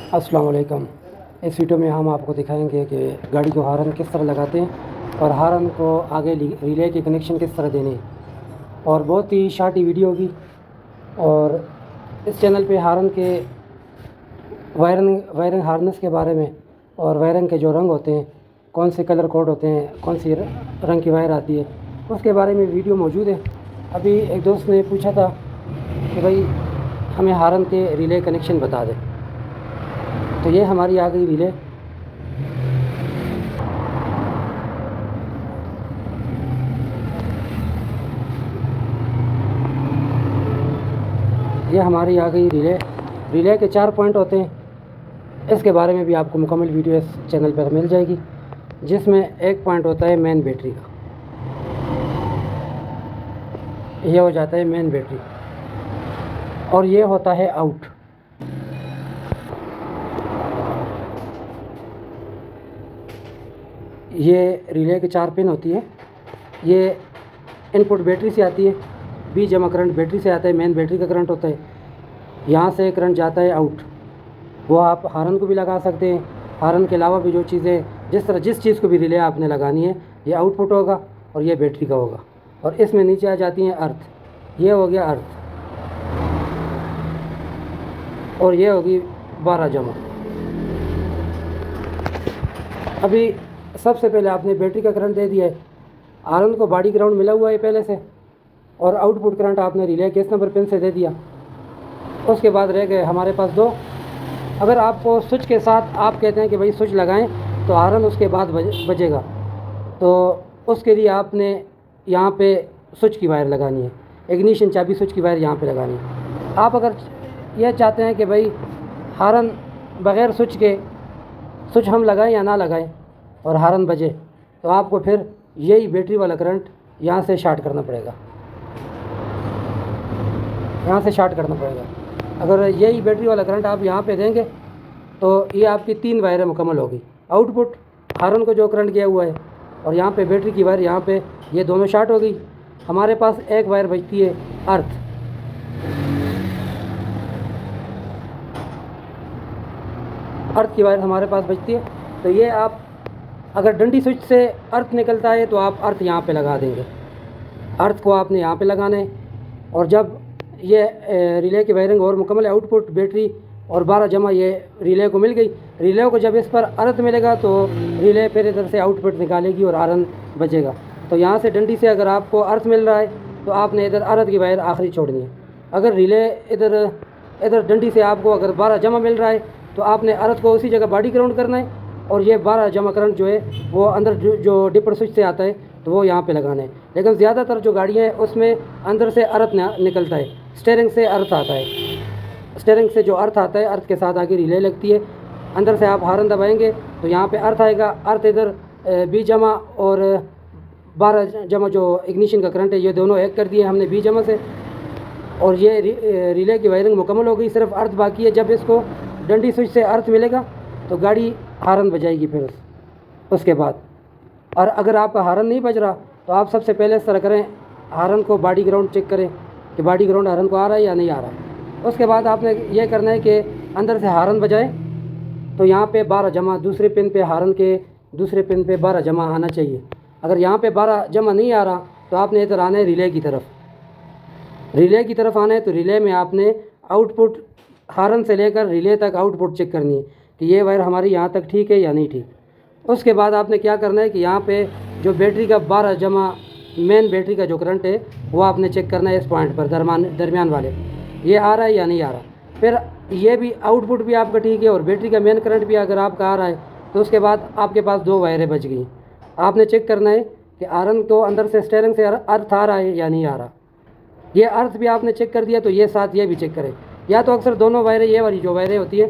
अस्सलाम वालेकुम। इस वीडियो में हम आपको दिखाएंगे कि गाड़ी को हॉर्न किस तरह लगाते हैं और हॉर्न को आगे रिले के कनेक्शन किस तरह देने हैं। और बहुत ही शार्ट वीडियो होगी। और इस चैनल पे हॉर्न के वायरिंग हार्नेस के बारे में और वायरिंग के जो रंग होते हैं, कौन से कलर कोड होते हैं, कौन सी रंग की वायर आती है, उसके बारे में वीडियो मौजूद है। अभी एक दोस्त ने पूछा था कि भाई हमें हॉर्न के रिले कनेक्शन बता दें, तो ये हमारी आ गई रिले। ये हमारी आ गई रिले के 4 पॉइंट होते हैं। इसके बारे में भी आपको मुकम्मल वीडियो इस चैनल पर मिल जाएगी, जिसमें एक पॉइंट होता है मेन बैटरी का। ये हो जाता है मेन बैटरी, और ये होता है आउट। ये रिले के 4 पिन होती है। ये इनपुट बैटरी से आती है, बी जमा करंट बैटरी से आता है, मेन बैटरी का करंट होता है। यहाँ से करंट जाता है आउट। वो आप हॉर्न को भी लगा सकते हैं। हॉर्न के अलावा भी जो चीज़ें, जिस चीज़ को भी रिले आपने लगानी है, ये आउटपुट होगा और ये बैटरी का होगा। और इसमें नीचे आ जाती हैं अर्थ। ये हो गया अर्थ, और ये होगी 12 जमा। अभी सबसे पहले आपने बैटरी का करंट दे दिया है, हॉर्न को बॉडी ग्राउंड मिला हुआ है पहले से, और आउटपुट करंट आपने रिले के इस नंबर पिन से दे दिया। उसके बाद रह गए हमारे पास 2। अगर आपको स्विच के साथ आप कहते हैं कि भाई स्विच लगाएं तो हॉर्न उसके बाद बजेगा, तो उसके लिए आपने यहाँ पे स्विच की वायर लगानी है, इग्निशन चाबी स्विच की वायर यहाँ पे लगानी है। आप अगर ये चाहते हैं कि भाई हॉर्न बग़ैर स्विच के स्विच हम लगाएं या ना लगाएं और हॉर्न बजे, तो आपको फिर यही बैटरी वाला करंट यहाँ से शार्ट करना पड़ेगा, यहाँ से शार्ट करना पड़ेगा। अगर यही बैटरी वाला करंट आप यहाँ पे देंगे तो ये आपकी 3 वायरें मुकम्मल होगी। आउटपुट हॉर्न को जो करंट गया हुआ है, और यहाँ पे बैटरी की वायर, यहाँ पे ये दोनों शार्ट हो गई। हमारे पास एक वायर बचती है अर्थ। अर्थ की वायर हमारे पास बचती है। तो ये आप अगर डंडी स्विच से अर्थ निकलता है तो आप अर्थ यहाँ पे लगा देंगे। अर्थ को आपने यहाँ पे लगाना है। और जब ये रिले की वायरिंग और मुकम्मल आउटपुट बैटरी और 12 जमा ये रिले को मिल गई, रिले को जब इस पर अर्थ मिलेगा तो रिले फिर इधर से आउटपुट निकालेगी और हॉर्न बजेगा। तो यहाँ से डंडी से अगर आपको अर्थ मिल रहा है तो आपने इधर अर्थ की वायर आखिरी छोड़नी है। अगर रिले इधर डंडी से आपको अगर 12 जमा मिल रहा है तो आपने अर्थ को उसी जगह बॉडी ग्राउंड करना है, और ये 12 जमा करंट जो है वो अंदर जो डिपर स्विच से आता है तो वो यहाँ पे लगाना है। लेकिन ज़्यादातर जो गाड़ियाँ हैं उसमें अंदर से अर्थ निकलता है, स्टीयरिंग से अर्थ आता है। स्टीयरिंग से जो अर्थ आता है, अर्थ के साथ आगे रिले लगती है। अंदर से आप हॉर्न दबाएंगे तो यहाँ पे अर्थ आएगा। अर्थ इधर 20 जमा और 12 जमा जो इग्निशन का करंट है, ये दोनों एक कर दिए हमने 20 जमा से, और ये रिले की वायरिंग मुकम्मल हो गई। सिर्फ अर्थ बाकी है। जब इसको डंडी स्विच से अर्थ मिलेगा तो गाड़ी हॉर्न बजाएगी फिर उसके बाद। और अगर आपका हॉर्न नहीं बज रहा तो आप सबसे पहले इस तरह करें, हॉर्न को बॉडी ग्राउंड चेक करें कि बॉडी ग्राउंड हॉर्न को आ रहा है या नहीं आ रहा। उसके बाद आपने ये करना है कि अंदर से हॉर्न बजाएं तो यहाँ पे 12 जमा, दूसरे पिन पे हॉर्न के दूसरे पिन पे 12 जमा आना चाहिए। अगर यहाँ पे 12 जमा नहीं आ रहा तो आपने इधर आना है रिले की तरफ। रिले की तरफ आना है तो रिले में आपने आउटपुट हॉर्न से लेकर रिले तक आउटपुट चेक करनी है कि ये वायर हमारी यहाँ तक ठीक है या नहीं ठीक। उसके बाद आपने क्या करना है कि यहाँ पे जो बैटरी का 12 जमा मेन बैटरी का जो करंट है वो आपने चेक करना है इस पॉइंट पर, दरमियान वाले, ये आ रहा है या नहीं आ रहा। फिर ये भी आउटपुट भी आपका ठीक है और बैटरी का मेन करंट भी अगर आपका आ रहा है तो उसके बाद आपके पास 2 वायरें बच गई। आपने चेक करना है कि हॉर्न तो अंदर से स्टीयरिंग से अर्थ आ रहा है या नहीं आ रहा। ये अर्थ भी आपने चेक कर दिया तो ये साथ ये भी चेक करें। या तो अक्सर दोनों वायरें, ये वाली जो वायरें होती है,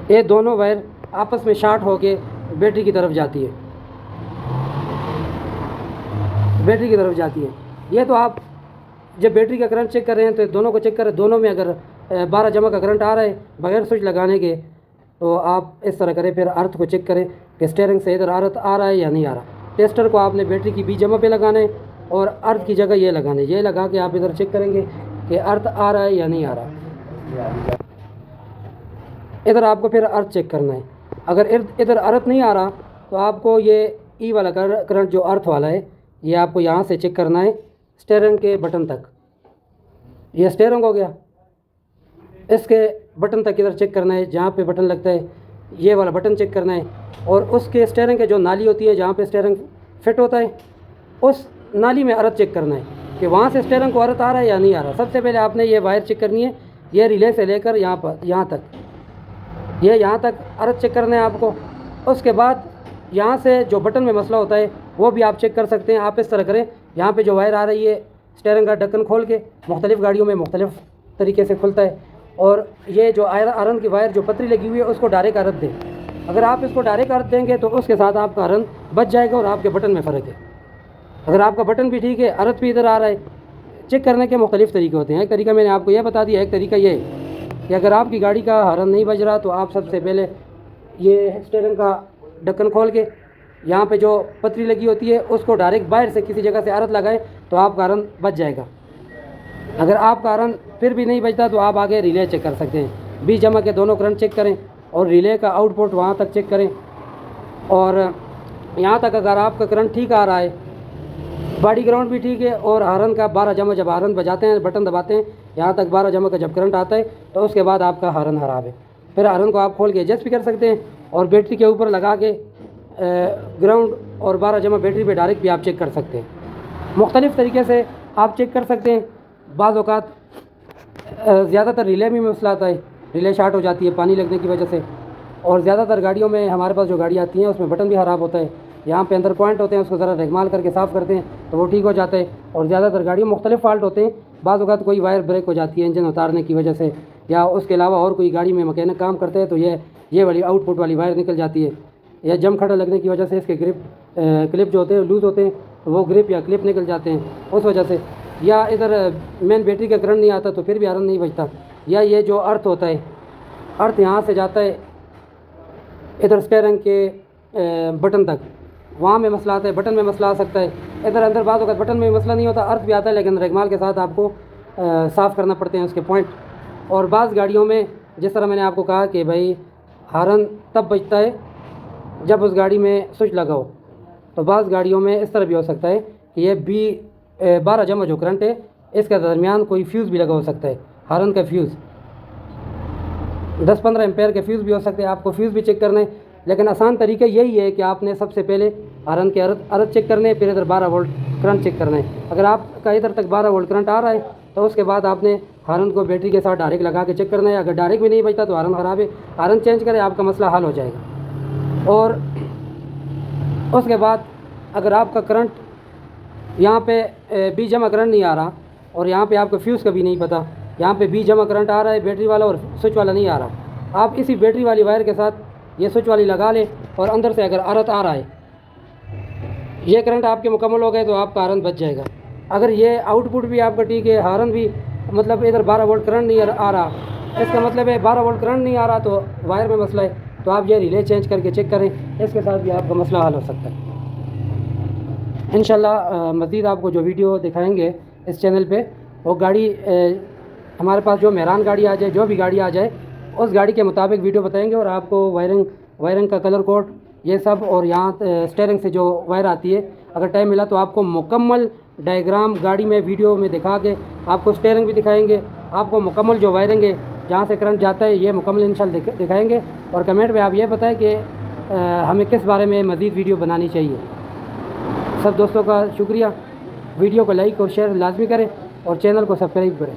ये दोनों वायर आपस में शार्ट होके बैटरी की तरफ जाती है, बैटरी की तरफ जाती है। ये तो आप जब बैटरी का करंट चेक कर रहे हैं तो दोनों को चेक करें। दोनों में अगर 12 जमा का करंट आ रहा है बगैर स्विच लगाने के तो आप इस तरह करें। फिर अर्थ को चेक करें कि स्टीयरिंग से इधर अर्थ आ रहा है या नहीं आ रहा। टेस्टर को आपने बैटरी की 20 जमा पे लगाना है और अर्थ की जगह ये लगाना है। ये लगा के आप इधर चेक करेंगे कि अर्थ आ रहा है या नहीं आ रहा। इधर आपको फिर अर्थ चेक करना है। अगर इधर अर्थ नहीं आ रहा तो आपको ये ई वाला करंट जो अर्थ वाला है ये आपको यहाँ से चेक करना है स्टीयरिंग के बटन तक। ये स्टीयरिंग हो गया, इसके बटन तक इधर चेक करना है, जहाँ पे बटन लगता है ये वाला बटन चेक करना है। और उसके स्टीयरिंग के जो नाली होती है जहाँ पे स्टीयरिंग फिट होता है उस नाली में अर्थ चेक करना है कि वहाँ से स्टीयरिंग को अर्थ आ रहा है या नहीं आ रहा। सबसे पहले आपने ये वायर चेक करनी है, ये रिले से लेकर यहाँ तक, ये यहाँ तक अर्थ चेक करना है आपको। उसके बाद यहाँ से जो बटन में मसला होता है वो भी आप चेक कर सकते हैं। आप इस तरह करें, यहाँ पे जो वायर आ रही है स्टीयरिंग का ढक्कन खोल के, मुख्तलिफ़ गाड़ियों में मुख्तलिफ़ तरीके से खुलता है, और ये जो आयरन की वायर जो पतरी लगी हुई है उसको डायरेक्ट अर्थ दें। अगर आप इसको डायरेक्ट अर्थ देंगे तो उसके साथ आपका अर्थ बच जाएगा और आपके बटन में फ़र्क है। अगर आपका बटन भी ठीक है, अर्थ भी इधर आ रहा है, चेक करने के मुख्तलिफ़ तरीके होते हैं। एक तरीका मैंने आपको यह बता दिया, एक तरीका ये है कि अगर आपकी गाड़ी का हॉर्न नहीं बज रहा तो आप सबसे पहले ये स्टीयरिंग का ढक्कन खोल के यहाँ पे जो पतरी लगी होती है उसको डायरेक्ट बाहर से किसी जगह से अर्थ लगाएं तो आपका हॉर्न बच जाएगा। अगर आपका हॉर्न फिर भी नहीं बजता तो आप आगे रिले चेक कर सकते हैं। 20 जमा के दोनों करंट चेक करें और रिले का आउटपुट वहाँ तक चेक करें। और यहाँ तक अगर आपका करंट ठीक आ रहा है, बॉडी ग्राउंड भी ठीक है और हॉर्न का 12 जमा, जब हॉर्न बजाते हैं बटन दबाते हैं यहाँ तक 12 जमा का जब करंट आता है तो उसके बाद आपका हॉर्न ख़राब है। फिर हॉर्न को आप खोल के एडजस्ट भी कर सकते हैं और बैटरी के ऊपर लगा के ग्राउंड और 12 जमा बैटरी पे डायरेक्ट भी आप चेक कर सकते हैं। मुख्तलिफ़ तरीके से आप चेक कर सकते हैं। बाज़ औक़ात ज़्यादातर रिले में मसला आता है, रिले शार्ट हो जाती है पानी लगने की वजह से, और ज़्यादातर गाड़ियों में हमारे पास जो गाड़ी आती हैं उसमें बटन भी ख़राब होता है। यहाँ पे अंदर पॉइंट होते हैं, उसको ज़रा रेगमाल करके साफ़ करते हैं तो वो ठीक हो जाता है। और ज़्यादातर गाड़ियों में मुख्तलिफ़ फ़ाल्ट होते हैं। बाज़ औक़ात कोई वायर ब्रेक हो जाती है इंजन उतारने की वजह से, या उसके अलावा और कोई गाड़ी में मैकेनिक काम करते हैं तो ये वाली आउटपुट वाली वायर निकल जाती है, या जम खड़ा लगने की वजह से इसके क्लिप जो होते हैं लूज़ होते हैं तो वो ग्रिप या क्लिप निकल जाते हैं उस वजह से, या इधर मेन बैटरी का करंट नहीं आता तो फिर भी हॉर्न नहीं बजता। या ये जो अर्थ होता है, अर्थ यहाँ से जाता है इधर स्टीयरिंग के बटन तक, वहाँ में मसला आता है, बटन में मसला आ सकता है। इधर अंदर बात होगा बटन में मसला नहीं होता, अर्थ भी आता है, लेकिन रेगमाल के साथ आपको साफ़ करना पड़ते हैं उसके पॉइंट। और बाज़ गाड़ियों में जिस तरह मैंने आपको कहा कि भाई हॉर्न तब बजता है जब उस गाड़ी में स्विच लगा हो, तो बाज़ गाड़ियों में इस तरह भी हो सकता है कि ये 12 जमा जो करंट है इसके दरमियान कोई फ्यूज़ भी लगा हो सकता है। हॉर्न का फ्यूज़ 10-15 एम्पेयर के फ्यूज़ भी हो सकते हैं, आपको फ्यूज़ भी चेक करना है। लेकिन आसान तरीका यही है कि आपने सबसे पहले हॉर्न के अर्थ चेक करने हैं, फिर इधर 12 वोल्ट करंट चेक करना है। अगर आपका इधर तक 12 वोल्ट करंट आ रहा है तो उसके बाद आपने हॉर्न को बैटरी के साथ डायरेक्ट लगा के चेक करना है। अगर डायरेक्ट भी नहीं बजता तो हॉर्न ख़राब है, हॉर्न चेंज करें, आपका मसला हल हो जाएगा। और उसके बाद अगर आपका करंट यहाँ पे 20 जमा करंट नहीं आ रहा और यहाँ पे आपको फ्यूज़ का भी नहीं पता, यहाँ पे 20 जमा करंट आ रहा है बैटरी वाला और स्विच वाला नहीं आ रहा, आप इसी बैटरी वाली वायर के साथ ये स्विच वाली लगा लें और अंदर से अगर अर्थ आ रहा है, ये करंट आपके मुकम्मल हो गए तो आपका हॉर्न बच जाएगा। अगर ये आउटपुट भी आपका ठीक है, हॉर्न भी मतलब इधर 12 वोल्ट करंट नहीं आ रहा, इसका मतलब है 12 वोल्ट करंट नहीं आ रहा तो वायर में मसला है, तो आप ये रिले चेंज करके चेक करें, इसके साथ भी आपका मसला हल हो सकता है। इंशाल्लाह मज़ीद आपको जो वीडियो दिखाएंगे इस चैनल पे, वो गाड़ी हमारे पास जो मेहरान गाड़ी आ जाए, जो भी गाड़ी आ जाए उस गाड़ी के मुताबिक वीडियो बताएंगे और आपको वायरिंग का कलर कोड ये सब, और यहाँ स्टीयरिंग से जो वायर आती है, अगर टाइम मिला तो आपको मुकम्मल डायग्राम गाड़ी में वीडियो में दिखा के आपको स्टीयरिंग भी दिखाएंगे, आपको मुकम्मल जो वायरिंग है जहाँ से करंट जाता है ये मुकम्मल इंशाल्लाह दिखाएंगे। और कमेंट में आप ये बताएं कि हमें किस बारे में मज़ीद वीडियो बनानी चाहिए। सब दोस्तों का शुक्रिया, वीडियो को लाइक और शेयर लाजमी करें और चैनल को सब्सक्राइब करें।